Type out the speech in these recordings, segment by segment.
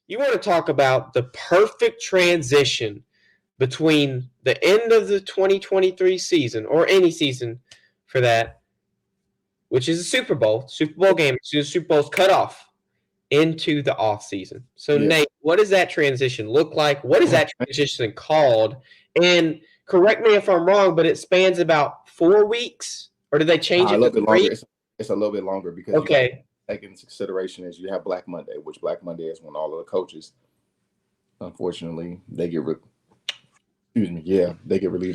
you want to talk about the perfect transition between the end of the 2023 season, or any season for that, which is a Super Bowl game. The Super Bowl's cut off into the off season. So Yeah. Nate, what does that transition look like? What is that transition called? And correct me if I'm wrong, but it spans about 4 weeks, or did they change A it to little bit 3? longer. It's a little bit longer because you got to Okay. take into consideration is you have Black Monday, which Black Monday is when all of the coaches, unfortunately, they get relieved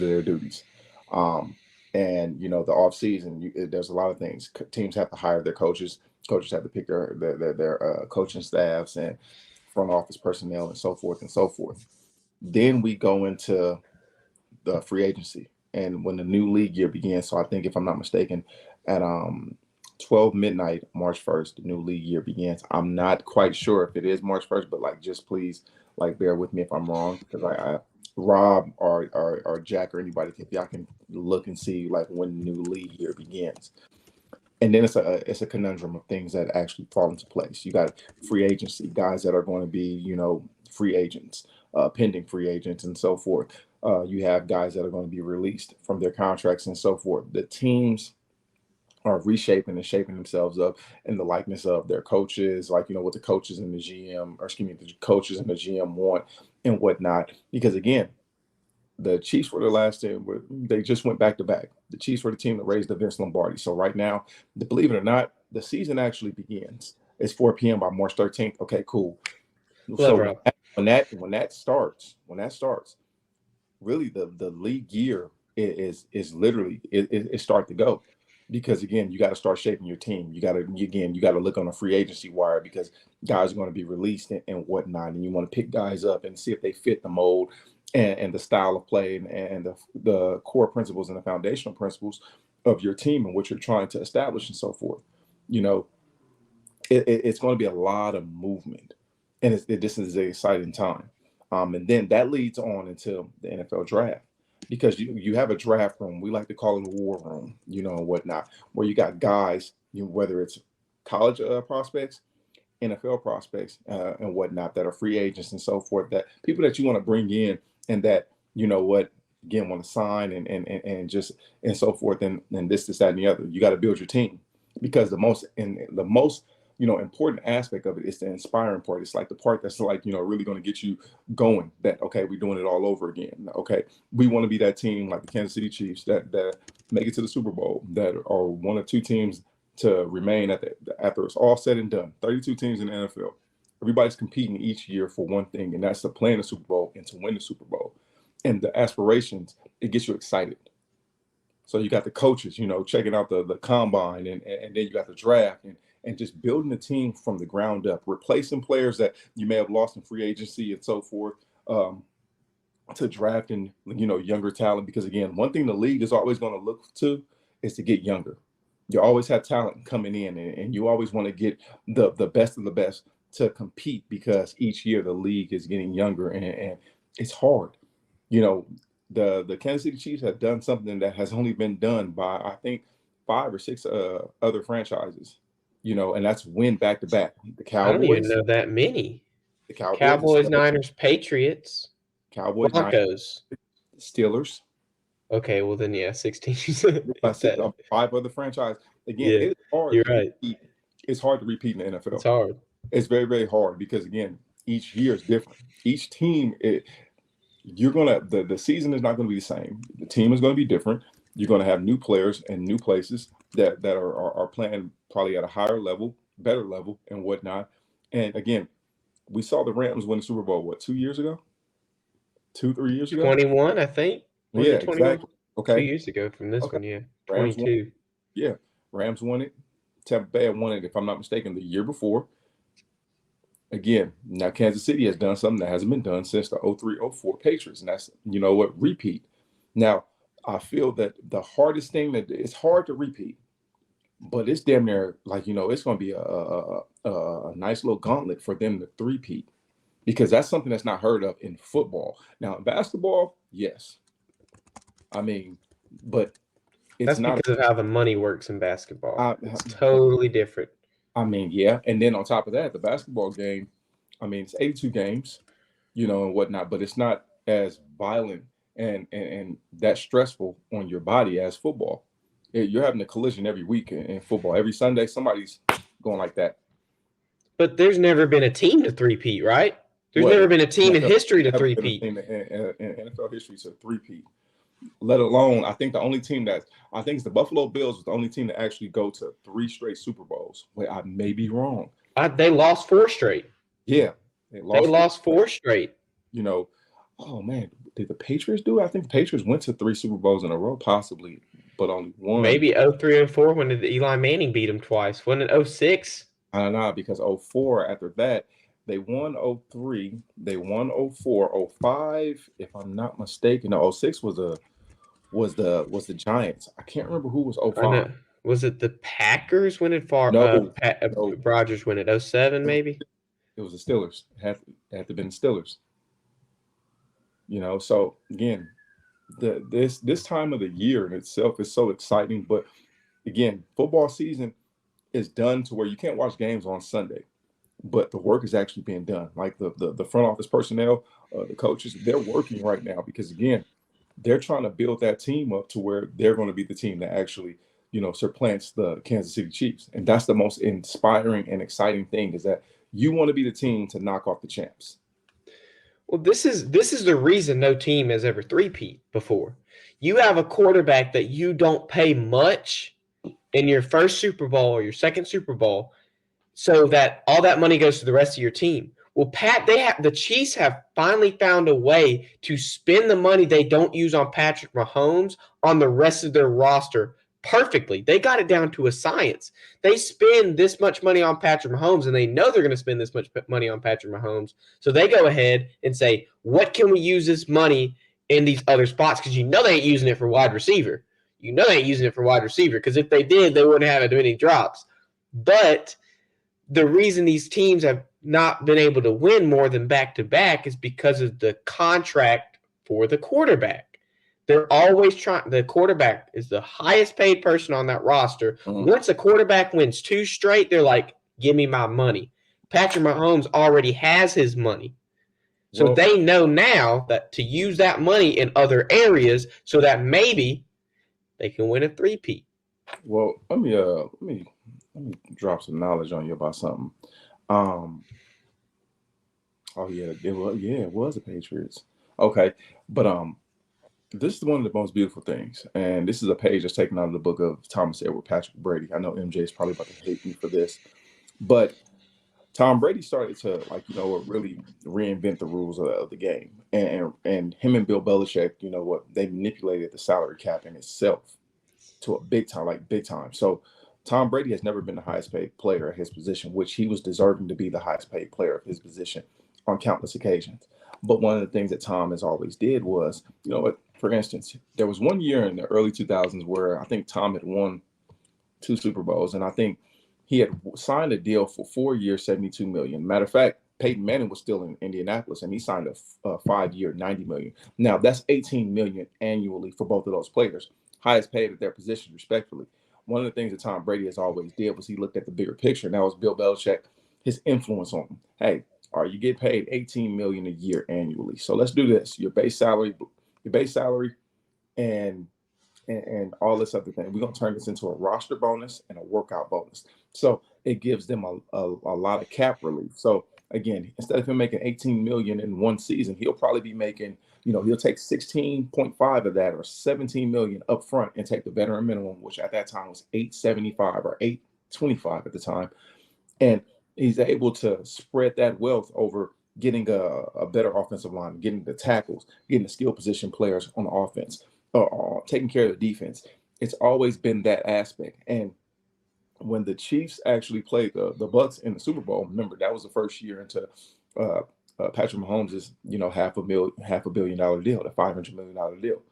of their duties. Um, and the off season, there's a lot of things. Teams have to hire their coaches. Coaches have to pick their coaching staffs and front office personnel and so forth and so forth. Then we go into the free agency, and when the new league year begins. So I think, if I'm not mistaken, at 12 midnight, March 1st, the new league year begins. I'm not quite sure if it is March 1st, but just please, bear with me if I'm wrong, because I Rob or Jack or anybody, if y'all can look and see when the new league year begins. And then it's a conundrum of things that actually fall into place. You got free agency, guys that are going to be free agents, pending free agents, and so forth. You have guys that are going to be released from their contracts and so forth. The teams are reshaping and shaping themselves up in the likeness of their coaches, what the coaches and the GM, or excuse me, the coaches and the GM want and whatnot. Because again, the Chiefs were the last team. They just went back to back. The Chiefs were the team that raised the Vince Lombardi. So right now, believe it or not, the season actually begins. It's 4 p.m. by March 13th. Okay, cool. So when that starts, really the league year is literally it start to go. Because again, you got to start shaping your team. You got to look on a free agency wire, because guys are going to be released and whatnot, and you want to pick guys up and see if they fit the mold and the style of play and the core principles and the foundational principles of your team and what you're trying to establish and so forth. It's going to be a lot of movement, and this is an exciting time. And then that leads on into the NFL draft, because you have a draft room. We like to call it a war room, and whatnot, where you got guys, whether it's college prospects, NFL prospects, and whatnot, that are free agents and so forth, that people that you want to bring in, and that again, want to sign and just and so forth, and this, that, and the other. You got to build your team, because the most important aspect of it is the inspiring part. It's like the part that's really going to get you going, that okay, we're doing it all over again. Okay, we want to be that team like the Kansas City Chiefs that make it to the Super Bowl, that are one or two teams to remain after it's all said and done. 32 teams in the NFL. Everybody's competing each year for one thing, and that's to play in the Super Bowl and to win the Super Bowl. And the aspirations, it gets you excited. So you got the coaches, checking out the combine, and then you got the draft, and just building the team from the ground up, replacing players that you may have lost in free agency and so forth, to drafting, younger talent. Because again, one thing the league is always going to look to is to get younger. You always have talent coming in, and you always want to get the best of the best to compete, because each year the league is getting younger, and it's hard. The Kansas City Chiefs have done something that has only been done by, I think, 5 or 6 other franchises, and that's win back to back. The I don't even Cowboys, know that many. the Cowboys, the Cowboys, Steelers, Niners, Patriots, Niners, Broncos. Steelers. Okay, well then, yeah, 16. By 5 other franchises. Again, Yeah, it's hard you're to right. repeat. It's hard to repeat in the It's NFL. hard. It's very, very hard, because again, each year is different. Each team, the season is not going to be the same. The team is going to be different. You're going to have new players and new places that are playing probably at a higher level, better level, and whatnot. And again, we saw the Rams win the Super Bowl 2 years ago, 3 years ago. 21, I think. Was Yeah, it 21? exactly. 2 Okay, years ago from this okay. one, yeah. Rams won. 22. Yeah, Rams won it. Tampa Bay won it, if I'm not mistaken, the year before. Again, now Kansas City has done something that hasn't been done since the 03-04 Patriots, and that's repeat. Now, I feel that the hardest thing, that it's hard to repeat, but it's damn near it's going to be a nice little gauntlet for them to three-peat, because that's something that's not heard of in football. Now, in basketball, yes, I mean, but it's That's not. because of how the money works in basketball. I, It's totally different. I mean, yeah, and then on top of that, the basketball game, I mean, it's 82 games, and whatnot, but it's not as violent and that stressful on your body as football. You're having a collision every week in football. Every Sunday, somebody's going like that. But there's never been a team to three-peat, right? There's What never in been a team in NFL? history to Never been a three-peat. team in NFL history to three-peat. Let alone, I think the only team that I think is the Buffalo Bills was the only team to actually go to 3 straight Super Bowls. Wait, I may be wrong. They lost 4 straight. Yeah, they They lost. lost 4 straight. You know, oh man, did the Patriots do it? I think the Patriots went to 3 Super Bowls in a row, possibly, but only one. Maybe 03 and 04 when Eli Manning beat him twice. Wasn't it 06? I don't know because 04 after that. They won 03, they won 04, 05, if I'm not mistaken. No, 06 was the Giants. I can't remember who was I 05. know. Was it the Packers when it No, no, Rodgers win it? 07 it was, maybe? it was the Steelers. It had to have been the Steelers. So again, this time of the year in itself is so exciting. But again, football season is done to where you can't watch games on Sunday, but the work is actually being done. Like the front office personnel, the coaches, they're working right now because again, they're trying to build that team up to where they're going to be the team that actually, supplants the Kansas City Chiefs. And that's the most inspiring and exciting thing is that you want to be the team to knock off the champs. Well, this is the reason no team has ever three-peat before. You have a quarterback that you don't pay much in your first Super Bowl or your second Super Bowl, so that all that money goes to the rest of your team. Well, Pat, the Chiefs have finally found a way to spend the money they don't use on Patrick Mahomes on the rest of their roster perfectly. They got it down to a science. They spend this much money on Patrick Mahomes, and they know they're going to spend this much money on Patrick Mahomes. So they go ahead and say, what can we use this money in these other spots? Because you know they ain't using it for wide receiver. You know they ain't using it for wide receiver because if they did, they wouldn't have as many drops. But the reason these teams have not been able to win more than back to back is because of the contract for the quarterback. They're always trying. The quarterback is the highest paid person on that roster. Mhm. Once a quarterback wins 2 straight, they're like, give me my money. Patrick Mahomes already has his money. So Well, they know now that to use that money in other areas so that maybe they can win a three-peat. well, let me drop some knowledge on you about something. Um, oh yeah, it was the Patriots. Okay, but this is one of the most beautiful things, and this is a page that's taken out of the book of Thomas Edward Patrick Brady. I know MJ is probably about to hate me for this, but Tom Brady started to really reinvent the rules of the game, and him and Bill Belichick, they manipulated the salary cap in itself to a big time. So Tom Brady has never been the highest paid player at his position, which he was deserving to be the highest paid player of his position on countless occasions. But one of the things that Tom has always did was, for instance, there was one year in the early 2000s where I think Tom had won 2 Super Bowls, and I think he had signed a deal for 4 years, 72 million. Matter of fact, Peyton Manning was still in Indianapolis, and he signed a 5 year, 90 million. Now that's 18 million annually for both of those players, highest paid at their positions, respectively. One of the things that Tom Brady has always did was he looked at the bigger picture. And that was Bill Belichick, his influence on him. Hey, all right, you get paid 18 million a year annually. So let's do this. Your base salary, and and all this other thing. We're gonna turn this into a roster bonus and a workout bonus. So it gives them a lot of cap relief. So again, instead of him making 18 million in one season, he'll probably be making, he'll take 16.5 of that or 17 million up front and take the veteran minimum, which at that time was 875 or 825 at the time. And he's able to spread that wealth over getting a better offensive line, getting the tackles, getting the skill position players on the offense, taking care of the defense. It's always been that aspect. And when the Chiefs actually played the Bucks in the Super Bowl, remember that was the first year into uh, Patrick Mahomes' $500 million deal, the $500 million deal.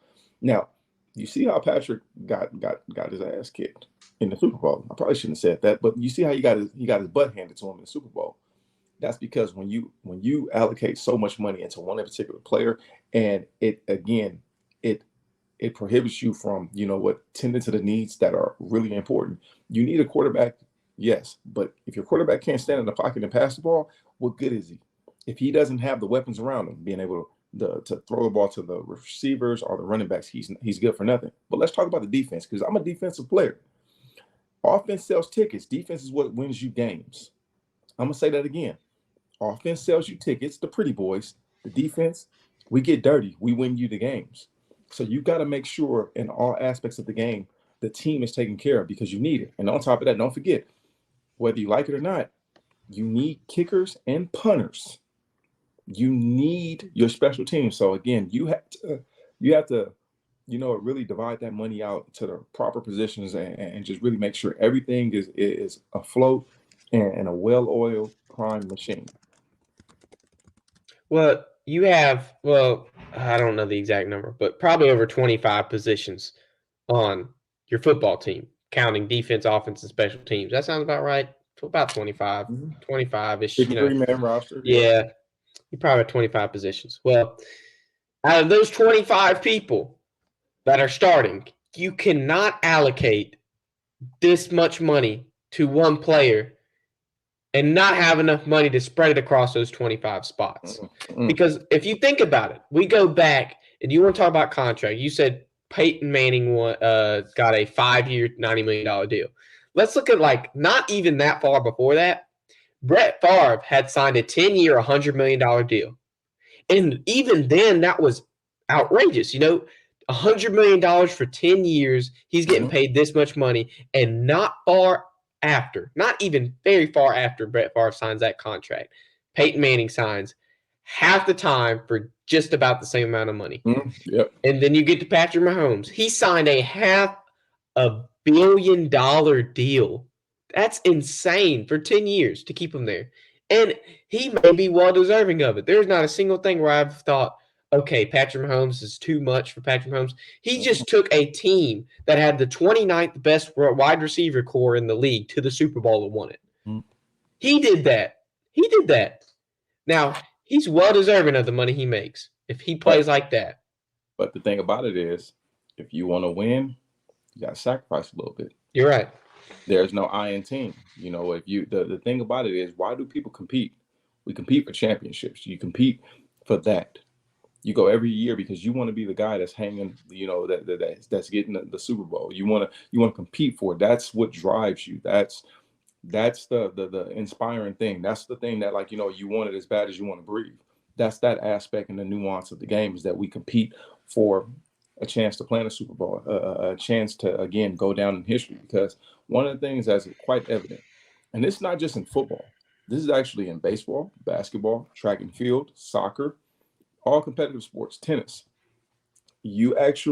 Now, you see how Patrick got his ass kicked in the Super Bowl. I probably shouldn't have said that, but you see how he got his butt handed to him in the Super Bowl. That's because when you allocate so much money into one particular player, and it it prohibits you from tending to the needs that are really important. You need a quarterback, yes, but if your quarterback can't stand in the pocket and pass the ball, what good is he? If he doesn't have the weapons around him, being able to throw the ball to the receivers or the running backs, he's good for nothing. But let's talk about the defense, because I'm a defensive player. Offense sells tickets. Defense is what wins you games. I'm gonna say that again. Offense sells you tickets, the pretty boys. The defense, we get dirty. We win you the games. So you got to make sure in all aspects of the game, the team is taken care of, because you need it. And on top of that, don't forget, whether you like it or not, you need kickers and punters. You need your special team. So again, you have to really divide that money out to the proper positions, and just really make sure everything is afloat and a well-oiled prime machine. Well, you have, well, I don't know the exact number, but probably over 25 positions on your football team, counting defense, offense, and special teams. That sounds about right. About 25, Mm-hmm. 25-ish, 53-man roster. Yeah, you probably have 25 positions. Well, out of those 25 people that are starting, you cannot allocate this much money to one player and not have enough money to spread it across those 25 spots. Mm-hmm. Because if you think about it, we go back, and you want to talk about contract. You said Peyton Manning got a 5-year, $90 million deal. Let's look at not even that far before that. Brett Favre had signed a 10-year, $100 million deal. And even then, that was outrageous. $100 million for 10 years. He's getting paid this much money, and not even very far after Brett Favre signs that contract, Peyton Manning signs half the time for just about the same amount of money. Yep. And then you get to Patrick Mahomes. He signed a $500 million deal. That's insane for 10 years to keep him there. And he may be well deserving of it. There's not a single thing where I've thought, okay, Patrick Mahomes is too much for Patrick Mahomes. He just took a team that had the 29th best wide receiver core in the league to the Super Bowl and won it. He did that. Now, he's well deserving of the money he makes if he plays like that. But the thing about it is, if you want to win, you got to sacrifice a little bit. You're right. There's no I in team. If you the thing about it is, why do people compete? We compete for championships. You compete for that. You go every year because you want to be the guy that's hanging, that's getting the Super Bowl. You want to compete for it. That's what drives you. That's the inspiring thing. That's the thing that you want it as bad as you want to breathe. That's that aspect and the nuance of the game, is that we compete for a chance to play in a Super Bowl, a chance to again go down in history. Because one of the things that's quite evident, and it's not just in football, this is actually in baseball, basketball, track and field, soccer, all competitive sports, tennis. There's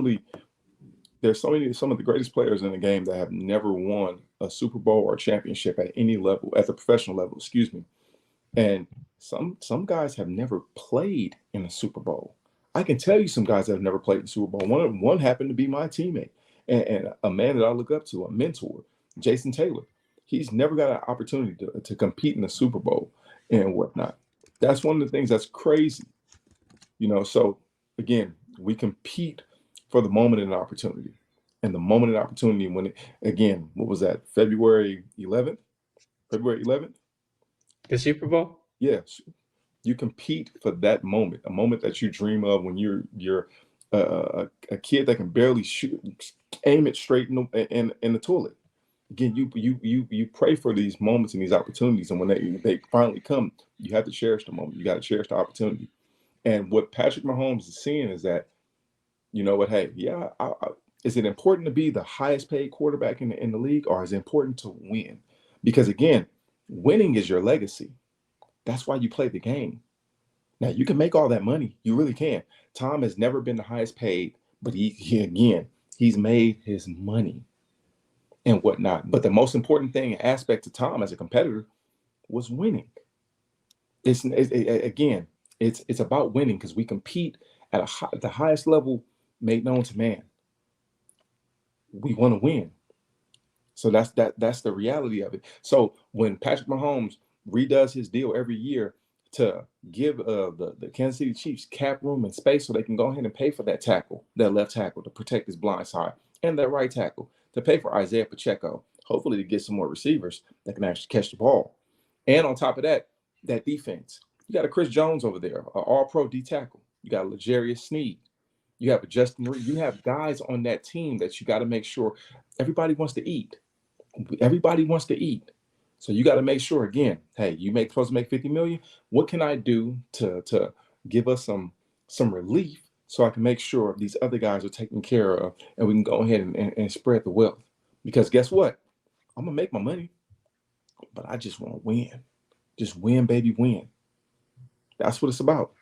some of the greatest players in the game that have never won a Super Bowl or championship at any level, at the professional level, excuse me. And some guys have never played in a Super Bowl. I can tell you some guys that have never played in the Super Bowl. One happened to be my teammate and a man that I look up to, a mentor, Jason Taylor. He's never got an opportunity to compete in the Super Bowl and whatnot. That's one of the things that's crazy. So again, we compete for the moment and opportunity. And the moment and opportunity what was that, February 11th? The Super Bowl? Yes. You compete for that moment, a moment that you dream of when you're a kid that can barely aim it straight in the toilet. Again, you pray for these moments and these opportunities, and when they finally come, you have to cherish the moment. You got to cherish the opportunity. And what Patrick Mahomes is seeing is that, hey, yeah, is it important to be the highest paid quarterback in the league, or is it important to win? Because again, winning is your legacy. That's why you play the game. Now, you can make all that money. You really can. Tom has never been the highest paid, but he's made his money and whatnot. But the most important aspect to Tom as a competitor was winning. It's about winning, because we compete at the highest level made known to man. We want to win. So that's the reality of it. So when Patrick Mahomes redoes his deal every year to give the Kansas City Chiefs cap room and space so they can go ahead and pay for that left tackle to protect his blind side, and that right tackle to pay for Isaiah Pacheco, hopefully to get some more receivers that can actually catch the ball. And on top of that, that defense. You got a Chris Jones over there, an all-pro D tackle. You got a L'Jarius Sneed. You have a Justin Reed. You have guys on that team that you got to make sure everybody wants to eat. Everybody wants to eat. So you got to make sure again, hey, supposed to make 50 million. What can I do to give us some relief so I can make sure these other guys are taken care of and we can go ahead and spread the wealth? Because guess what? I'm gonna make my money, but I just want to win. Just win, baby, win. That's what it's about.